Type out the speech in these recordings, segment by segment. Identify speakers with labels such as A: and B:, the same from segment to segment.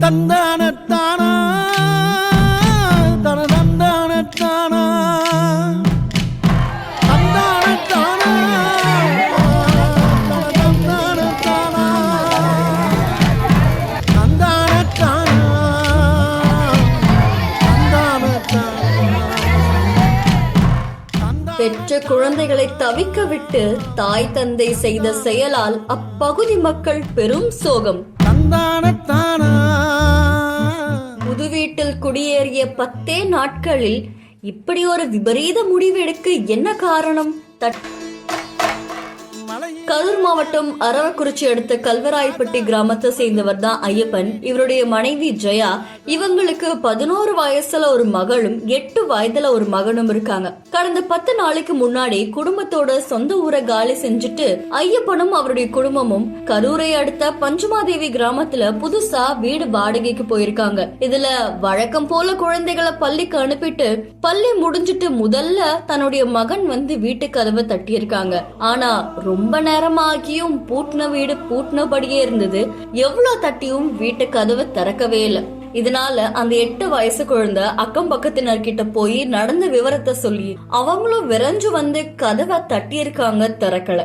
A: தந்தானத்தானா தனதந்தானத்தானா தந்தானத்தானா தனதந்தானத்தானா தந்தானத்தானா தந்தானத்தானா.
B: பெற்ற குழந்தைகளை தவிக்க விட்டு தாய் தந்தை செய்த செயலால் அப்பகுதி மக்கள் பெரும் சோகம். புது வீட்டில் குடியேறிய 10 நாட்களில் இப்படி ஒரு விபரீத முடிவெடுக்க என்ன காரணம்? கரூர் மாவட்டம் அரவக்குறிச்சி அடுத்த கல்வராயப்பட்டி கிராமத்தை சேர்ந்தவர் தான் ஐயப்பன். இவருடைய மனைவி ஜெயா. இவங்களுக்கு 11 வயசுல ஒரு மகளும் 8 வயதுல ஒரு மகனும் இருக்காங்க. கடந்த 10 நாளைக்கு முன்னாடி குடும்பத்தோட சொந்த ஊரை காலி செஞ்சுட்டு ஐயப்பனும் அவருடைய குடும்பமும் கரூரை அடுத்த பஞ்சமாதேவி கிராமத்துல புதுசா வீடு வாடகைக்கு போயிருக்காங்க. இதுல வழக்கம் போல குழந்தைகளை பள்ளிக்கு அனுப்பிட்டு பள்ளி முடிஞ்சிட்டு முதல்ல தன்னுடைய மகன் வந்து வீட்டு கதவை தட்டியிருக்காங்க. ஆனா ரொம்ப நேரமாகியும் பூட்டின வீடு பூட்டினபடியே இருந்தது. எவ்வளவு தட்டியும் வீட்டு கதவை திறக்கவே இல்லை. இதனால அந்த 8 வயசு குழந்தை அக்கம் பக்கத்தினர்கிட்ட போய் நடந்த விவரத்தை சொல்லி அவங்களும் விரைஞ்சு வந்து கதவை தட்டியிருக்காங்க, திறக்கல.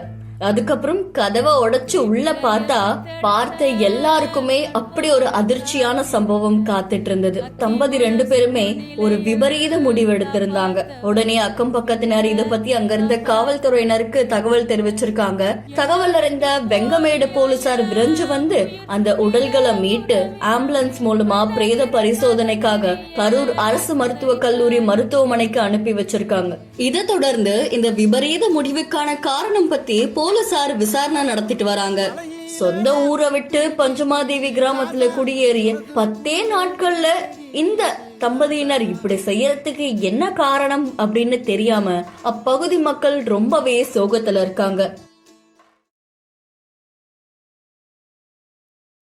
B: அதுக்கப்புறம் கதவை உடைச்சு உள்ள பார்த்தா பார்த்த எல்லாருக்குமே அப்படி ஒரு அதிர்ச்சியான சம்பவம் காத்துட்டு இருந்தது. தம்பதி 2 பேருமே ஒரு விபரீத முடிவு எடுத்திருந்தாங்க. உடனே அக்கம் பக்கத்தினர் இத பத்தி அங்கிருந்த காவல்துறையினருக்கு தகவல் தெரிவிச்சிருக்காங்க. தகவல் அறிந்த வெங்கமேடு போலீசார் விரைஞ்சு வந்து அந்த உடல்களை மீட்டு ஆம்புலன்ஸ் மூலமா பிரேத பரிசோதனைக்காக கரூர் அரசு மருத்துவக் கல்லூரி மருத்துவமனைக்கு அனுப்பி வச்சிருக்காங்க. இதை தொடர்ந்து இந்த விபரீத முடிவுக்கான காரணம் பத்தி போலீசார் விசாரணை நடத்திட்டு வராங்க. சொந்த ஊரை விட்டு பஞ்சமாதேவி கிராமத்துல குடியேறிய 10 நாட்கள்ல இந்த தம்பதியினர் இப்படி செய்யறதுக்கு என்ன காரணம் அப்படின்னு தெரியாம அப்பகுதி மக்கள் ரொம்பவே சோகத்துல இருக்காங்க.